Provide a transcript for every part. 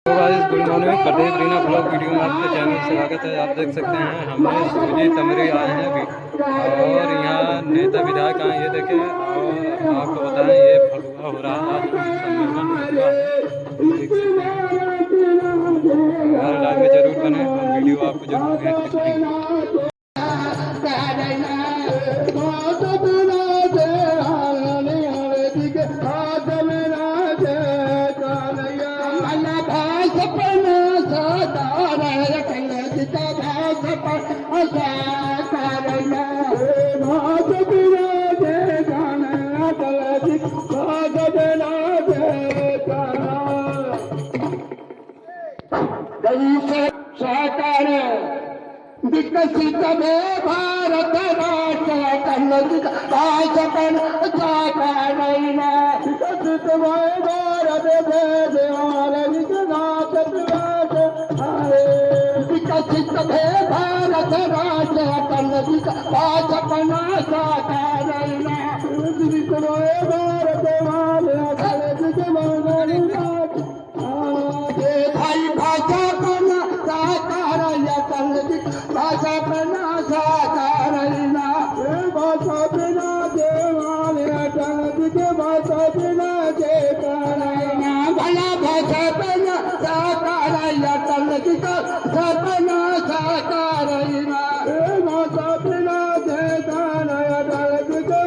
तो guys good morning, Pradeep Reena blog video में आपके चैनल से स्वागत है। आप देख सकते हैं हमने सूजी तमरी आए हैं अभी, और यहाँ नेता विधायक आए, ये देखें। और आपको बताएं ये फगुआ हो रहा है, आज सम्मेलन फगुआ है, देख सकते हैं। हमारे लाइव में जरूर बने, हम वीडियो आपको जरूर भेज दिखाएंगे। विकसित भारत राष्ट्र कन्नड़ भाषण साकारैना विकसित भारत देश विकसित भारत राष्ट्र कन्नड़ भाषण साकारैना विकसित भारत भाई भाषा कन्ना साकारैया भाषा बिना साकारैना भाषा बिना भाषा बिना भला भाषा बिना साकारैया सपना साकारैना भाषा बिना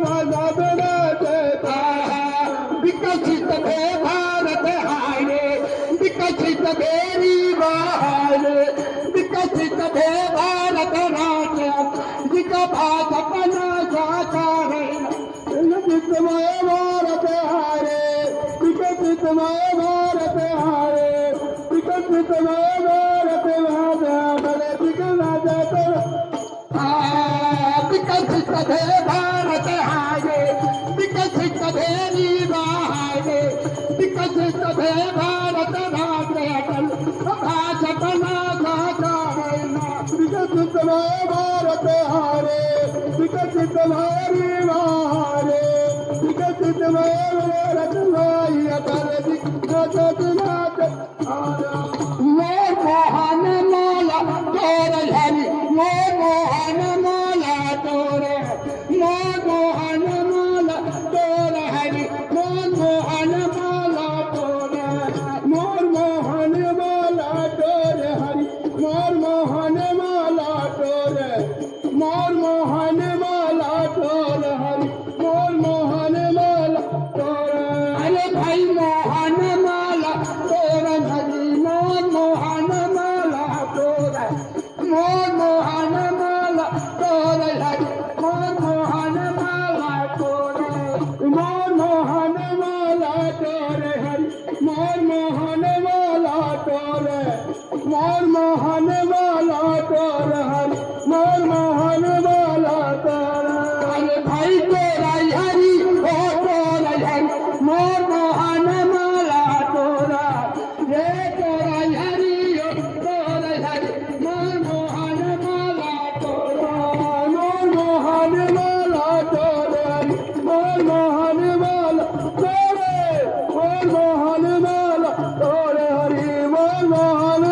भाषा बिना विकसित भारत हारे विकसित भेरी बाहरे विकसित भारत राष्ट्र जिका भाजपना साकारैना विकसित भारत हारे विकसित भारत हारे विकसित भारत विकसित भारत हारे विकसित भेरी बाहरे विकसित भारत राष्ट्र भाजपना विकसित भारत हारे विकसित भारी हारे विकसित भारत मोहन माला तोर हरि मोहन माला तोर मोहन माला तोर हरि मोहन माला तोर मोहन माला तोर हरि मोहन माला तोर मोहन माला तोर हरि मोहन माला तोर अरे भाई मोहन माला तोर हरि मोहन माला तोर मोहन माला तोर हरि मोहन माला तोर मोहन माला तोर हरि मोहन माला तोर मोहन माला तोर हरि मोहन माला तोर अरे भाई तोरा हरि ओ तोरा हरि मोहन माला तोरा रे तोरा हरि ओ तोरा हरि मोहन माला तोरा मोहन माला तोर हरि मोहन माला तोरे मोहन माला तोर हरि मोहन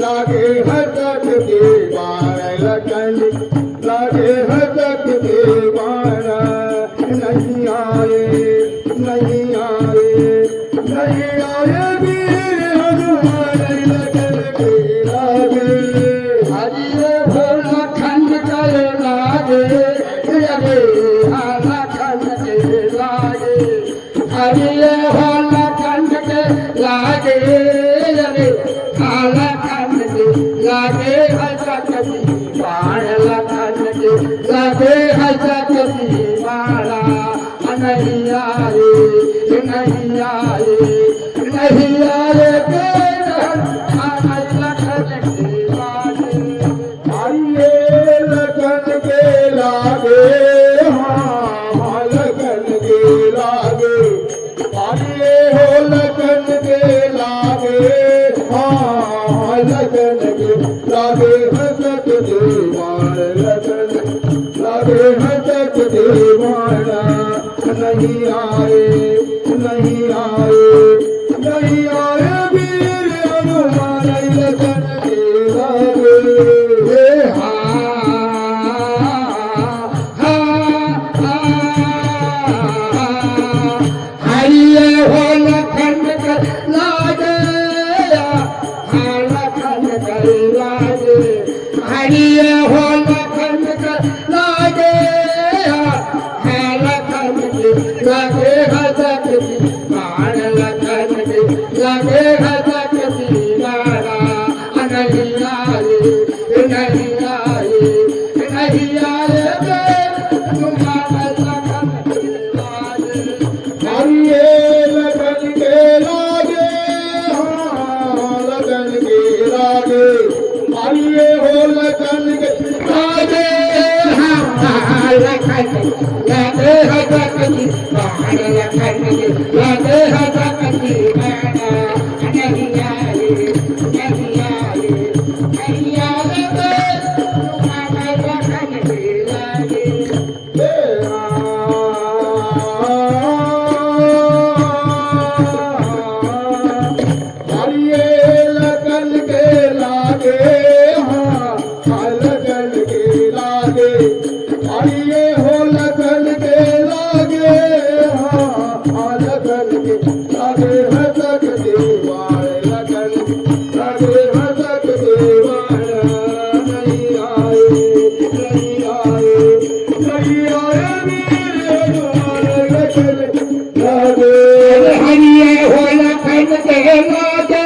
लागे हजक दीवार लगन लागे हजक दीवार लगे लखन के लागे हरिये हो लखन के लागे लगे लखन के लागे हसकती बाण लखन के लागे हसकती बाणा नहीं आए नहीं आए नहीं आए लगन के लागे हाँ लगन के लागे आइए हो लगन के लागे हाँ लगन के लागे हसक दीवान लगन लागे हसक दीवाना नहीं आए नहीं आए नहीं आए वीर हनुमान लगन के लागे हरिये हो लखन के लागे लखन के लागे हरिये हो लखन के लागे लखन के लागे हसकती बाण लखन के लागे हसकती बाणा नहीं आए नहीं आए नहीं आए हरिये लगन के लागे हाँ लगन के लागे हरिये हो लगन के लागे लखन लागे हसकती बाण लखन के लागे हसकती बाणा नहीं आए नहीं आए नहीं आए लखन के लागे हरिये लगन के लागे हाँ लगन के लागे हरिये हो लगन के लागे हाँ लगन के लागे हसक दीवार लगन लागे हसक दीवार नहीं आए नहीं आए नहीं आए वीर हनुमान लगन लागे हरिये हो लखन के लागे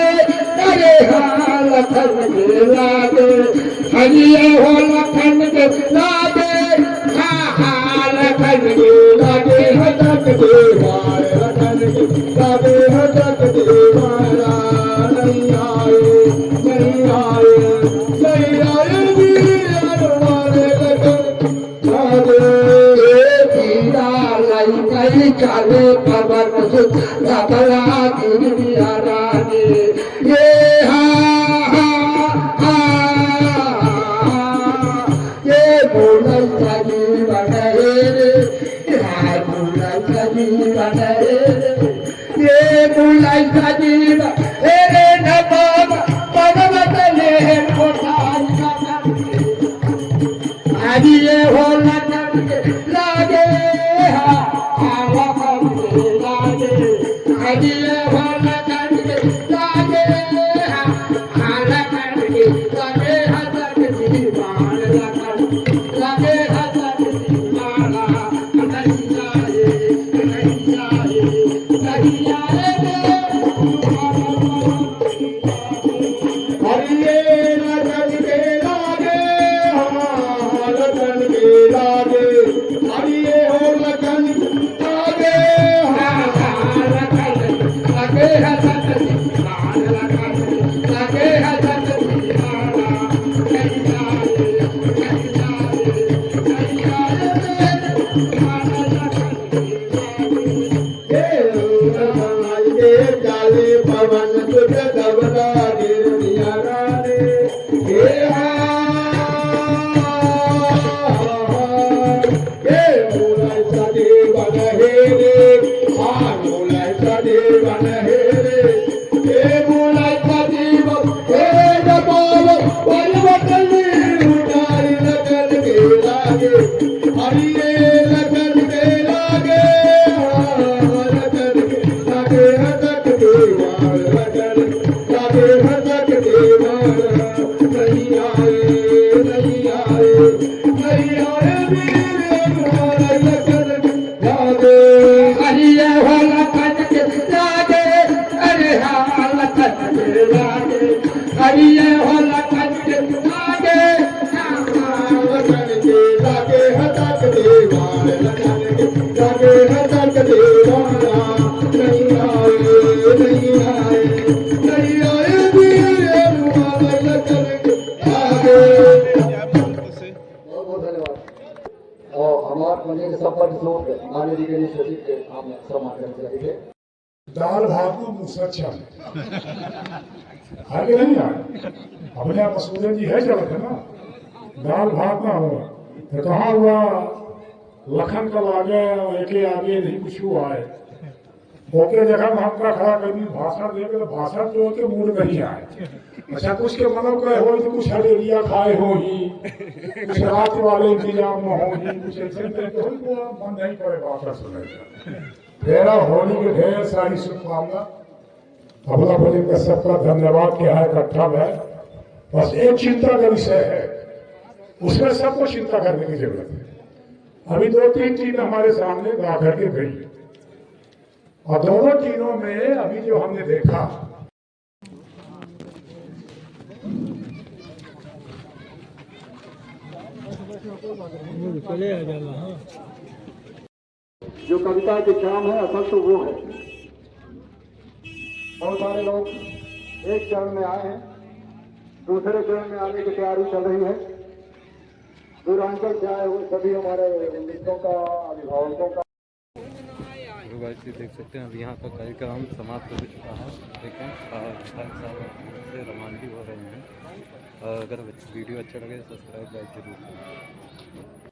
अरे हाँ लखन के लागे हरिये हो लखन के लागे हाँ लखन के लागे हसक दीवार लगन के लागे हसक दीवारा नहीं आए नहीं आए नहीं आए वीर हनुमान लगन लागे पीड़ा लाई गई चाले पवन सुख घबरा दुनिया रानी ये ये बोलन जीवन रे बोलन जीवन ये बोलन जीवन रे नबाब पर्वत ले कोठाई हरिये हो लगन के लागे लखन के लागे हरिये हो लगन के लागे लखन के लागे हसकती बाण लखन लागे हसकती बाणा नहीं आए नहीं आए नहीं आए हरिये लगन के लागे हाँ लगन के लागे हरिये हो हरिये हो लखन के लागे अरे हाँ लखन के लागे हरिये हो लखन के लागे दाल भात को मुझसे अच्छा आगे नहीं आए अपने आप सूर्य जी है चलते ना दाल भात ना हो तो कहाँ हुआ लखन कल आ गए एक आगे नहीं कुछ हुआ है ओके जगह हमका खड़ा करनी भाषण दे तो भाषण जो के मूड नहीं आए अच्छा कुछ के मतलब कहे हो तो कुछ हरेरिया खाए हो ही कुछ रात वाले इंतजाम में हो ही कुछ ऐसे तो वो मन नहीं करे भाषण सुने तेरा होली के ढेर सारी शुभकामना अबला भजन का सबका धन्यवाद कि यहाँ इकट्ठा है बस एक चिंता का विषय है उसमें सबको चिंता करने की जरूरत है अभी 2-3 चीज हमारे सामने गा करके गई और दोनों चीजों में अभी जो हमने देखा जो कविता के काम है असल तो वो है बहुत सारे लोग एक चरण में आए हैं दूसरे चरण में आने की तैयारी चल रही है दूरांचल से आए हुए सभी हमारे मित्रों का अभिभावकों का भाई देख सकते हैं अभी यहाँ का कार्यक्रम समाप्त हो चुका है देखें से रवानगी हो रहे हैं अगर वीडियो अच्छा लगे तो सब्सक्राइब लाइक जरूर करें।